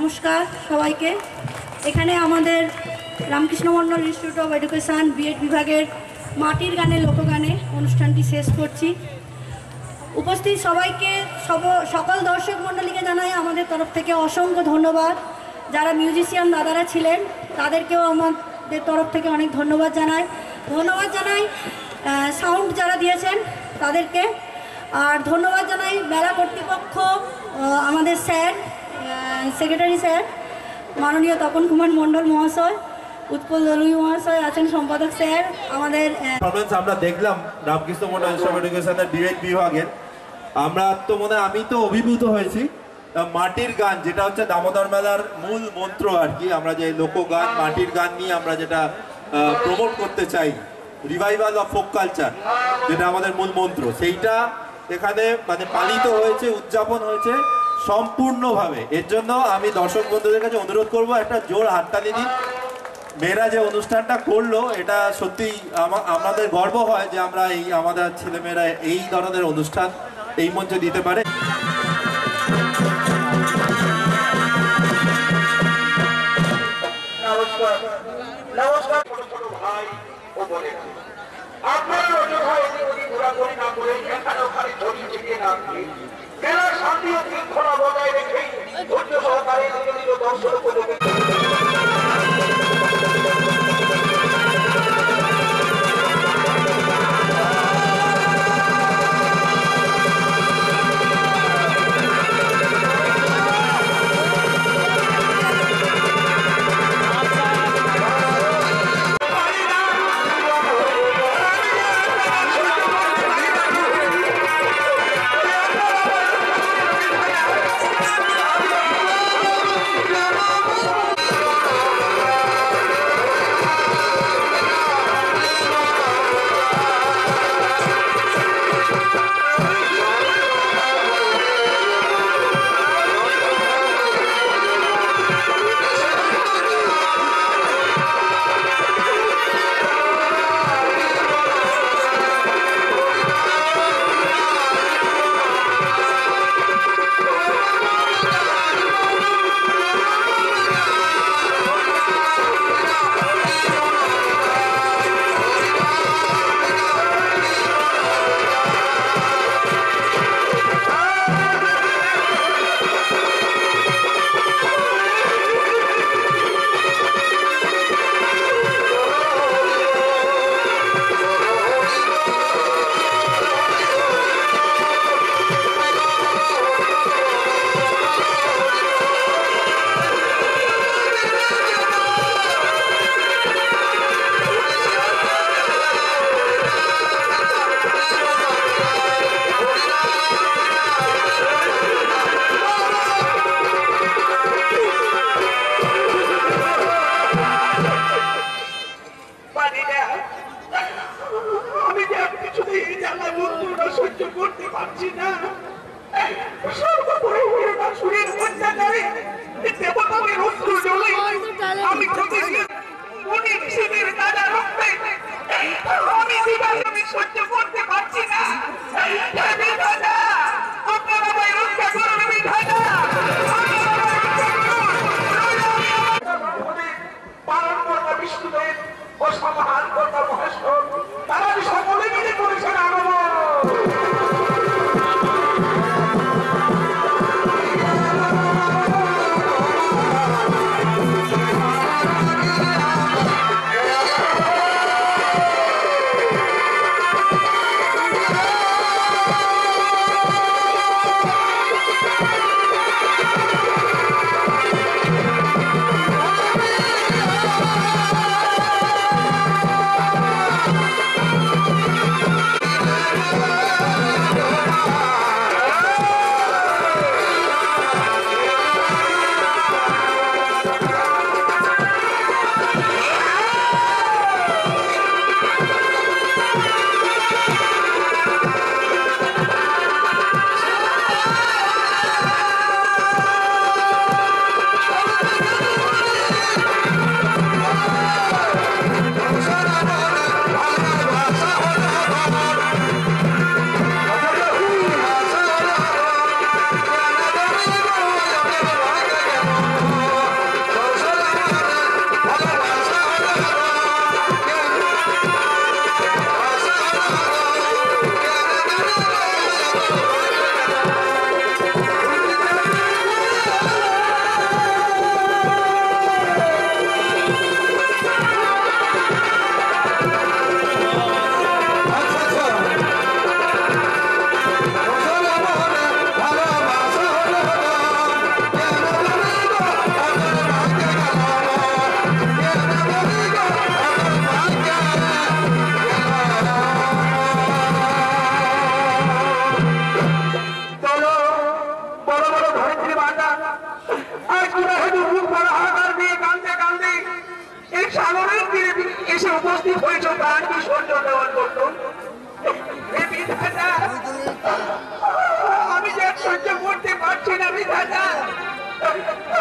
নমস্কার সবাইকে। এখানে আমাদের রামকৃষ্ণ মণ্ডল ইনস্টিটিউট অফ এডুকেশান বিএড বিভাগের মাটির গানে লোকগানে অনুষ্ঠানটি শেষ করছি। উপস্থিত সবাইকে সকল দর্শক মণ্ডলীকে জানাই আমাদের তরফ থেকে অসংখ্য ধন্যবাদ। যারা মিউজিশিয়ান দাদারা ছিলেন তাদেরকেও আমাদের তরফ থেকে অনেক ধন্যবাদ জানাই। সাউন্ড যারা দিয়েছেন তাদেরকে, আর ধন্যবাদ জানাই মেলা কর্তৃপক্ষ, আমাদের স্যার, সেক্রেটারি স্যার মাননীয় তপন কুমার মণ্ডল মহাশয়, উৎপল দলুই মহাশয় আছেন, সম্পাদক স্যার আমাদের। আমরা দেখলাম রামকৃষ্ণ মণ্ডল ইনস্টিটিউট অফ এডুকেশনের বিএড বিভাগের। আমি তো অভিভূত হয়েছি। মাটির গান যেটা হচ্ছে দামোদর মেলার মূল মন্ত্র আর কি, আমরা যে লোকগান মাটির গান নিয়ে আমরা যেটা প্রমোট করতে চাই, রিভাইভাল অফ ফোক কালচার, যেটা আমাদের মূল মন্ত্র, সেইটা এখানে পালিত হয়েছে, উদযাপন হয়েছে সম্পূর্ণভাবে। এর জন্য আমি দর্শক বন্ধুদের কাছে অনুরোধ করব, একটা জোর হাততালি দিন। মেয়েরা যে অনুষ্ঠানটা করলো এটা সত্যি আমাদের গর্ব হয় যে আমরা আমাদের ছেলেমেয়েরা এই ধরনের অনুষ্ঠান এই মঞ্চে দিতে পারে। নমস্কার ছোট ভাই ও বোনেরা, আপনারা ঘোরাঘুরি না করে এখানে ওখানে ছড়িয়ে ছিটিয়ে না দিয়ে মেলার শান্তি ও শৃঙ্খলা বজায় রেখে ধৈর্য সহকারে নিজ দর্শন উপযোগী এসে উপস্থিত হয়েছ প্রাণ বিসর্জন দেওয়ার জন্য। আমি যে সহ্য করতে পারছি না বিধাতা,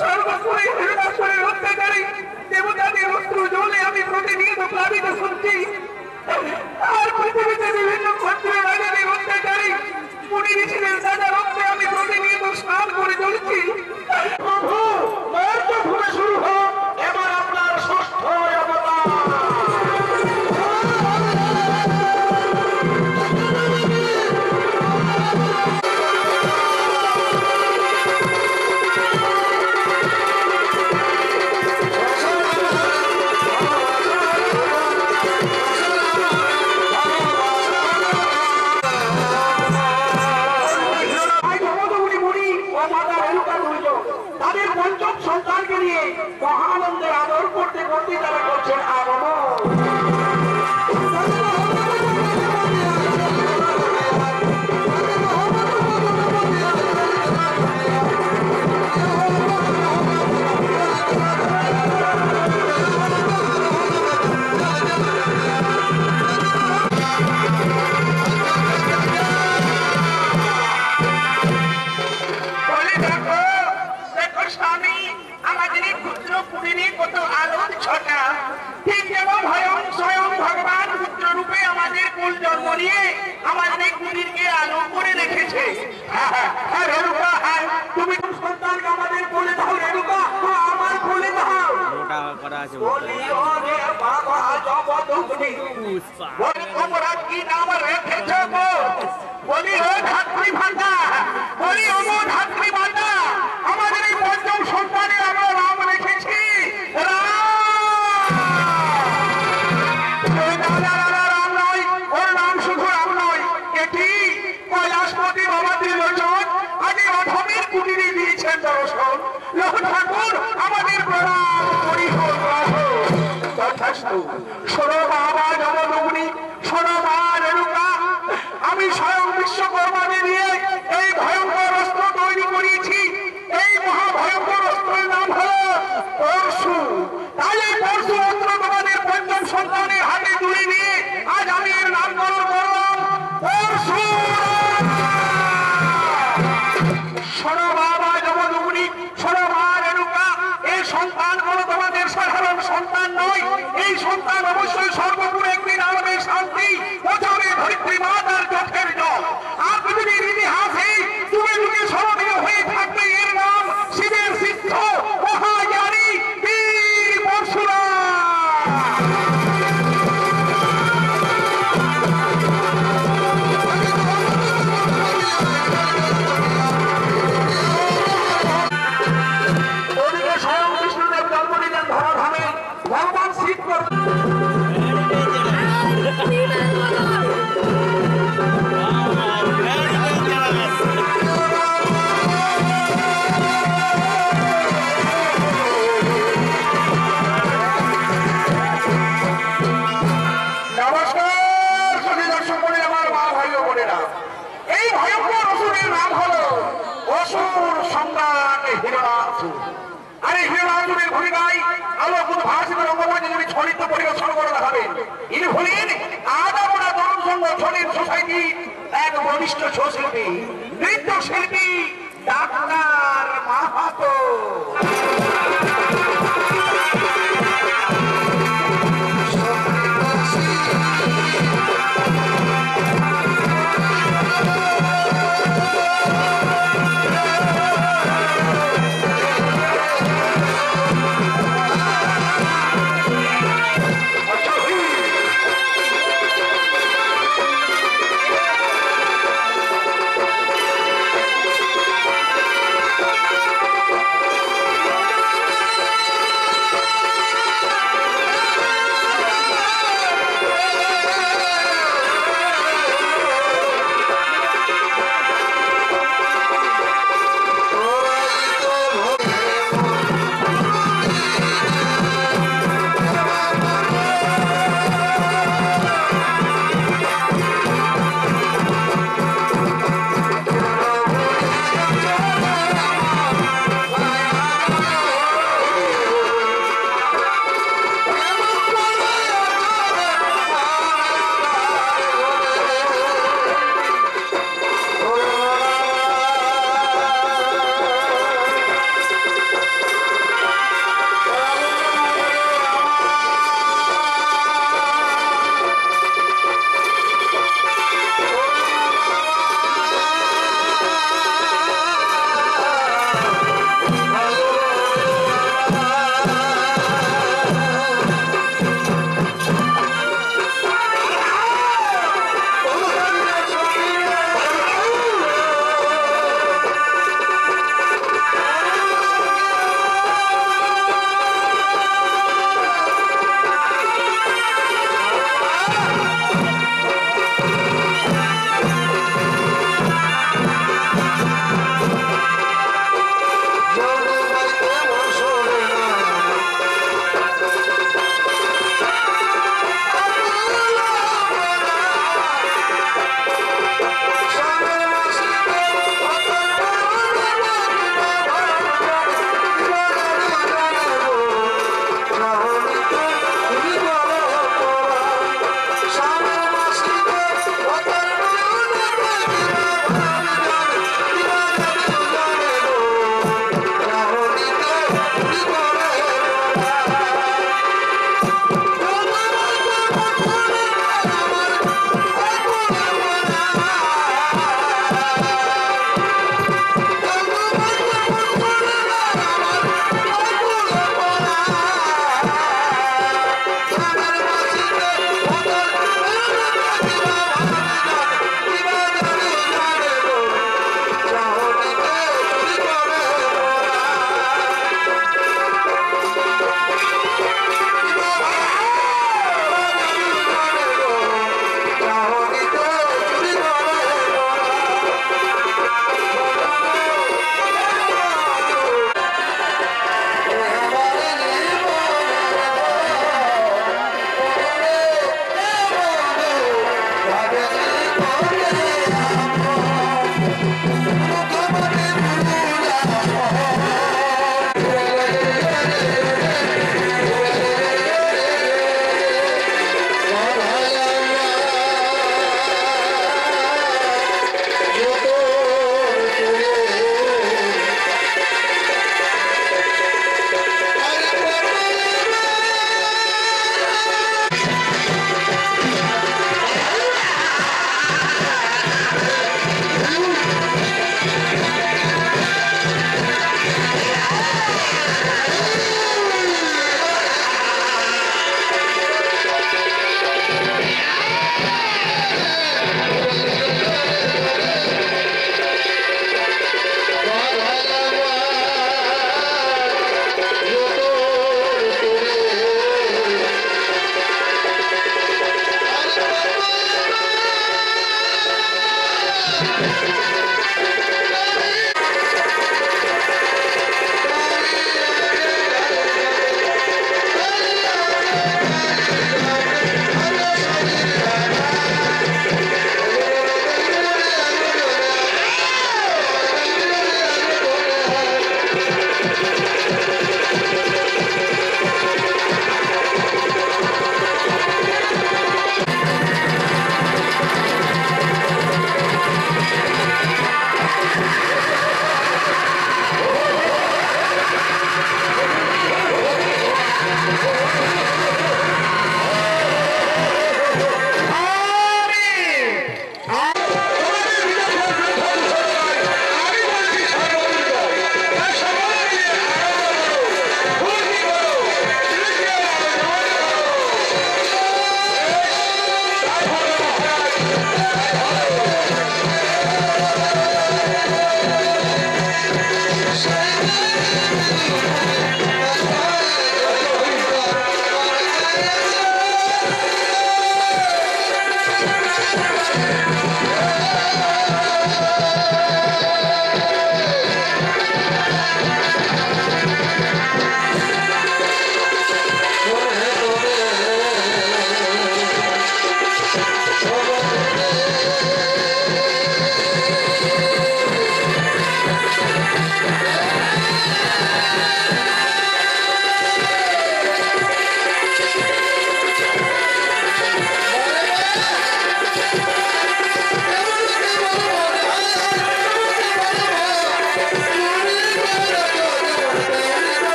সর্বোপরি হিরণাক্ষরের অত্যাচারী দেবতাদের অস্ত্র জলে আমি প্রতিনিয়ত প্লাবিত হচ্ছি। আর পৃথিবীতে বিভিন্ন ক্ষত্রিয় রাজাদের অত্যাচারী মুনি ঋষিদের দাদা রক্তে আমি প্রতিনিয়ত স্নান করে চলছি। প্রভু মর্ত ভূমে শুরু হোক এবার আপনার ষষ্ঠ অবতার। তাদের পঞ্চম সন্তানকে নিয়ে মহানন্দের আদর করতে করতে তারা করছেন আগমন। আমাদের এই পঞ্চম সন্তানে আমরা নাম রেখেছি রাম নয়, ওর নাম শুধু রাম নয়, এটি কৈলাসপতি বাবা ত্রিলোচন আগে অধমের কুটিরে দিয়েছেন দর্শন। লোক ঠাকুর আমাদের প্রণাম করি তথাস্তু। শোনো বাবা জগদগ্নি, শোনো মা রেণুকা, আমি স্বয়ং বিশ্বকর্মাকে দিয়ে এই ভয়ঙ্কর অস্ত্র তৈরি করিয়েছি। এই মহাভয়ঙ্কর অস্ত্রের নাম হলো পরশু। তাই এই পরশু অস্ত্র তোমাদের পঞ্চম সন্তানের হাতে তুলে দিয়ে আজ আমি এর নামকরণ করলাম পরশু। শোনো বাবা জগদগ্নি, শোনো মা রেণুকা, এই সন্তান কোনো তোমাদের সাধারণ সন্তান নয়। এই সন্তান অবশ্যই সর্বপুরে একদিন আমাদের শান্তি বছরে ধরিত্রী মাতার চোখের জল। আর পৃথিবীর ইতিহাসে যুগে যুগে স্মরণীয় হয়ে থাকবে এর নাম শিবের সিদ্ধ মহাজ্ঞানী বীর পরশুরাম। ওদিকে স্বয়ং বিষ্ণুদেব জন্ম নিলেন ধরাধামে, ভগবান শিব সোসাইটি এক বরিষ্ঠ শিল্পী, নৃত্য শিল্পী ডাক্তার মাহাতো।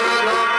ঝড়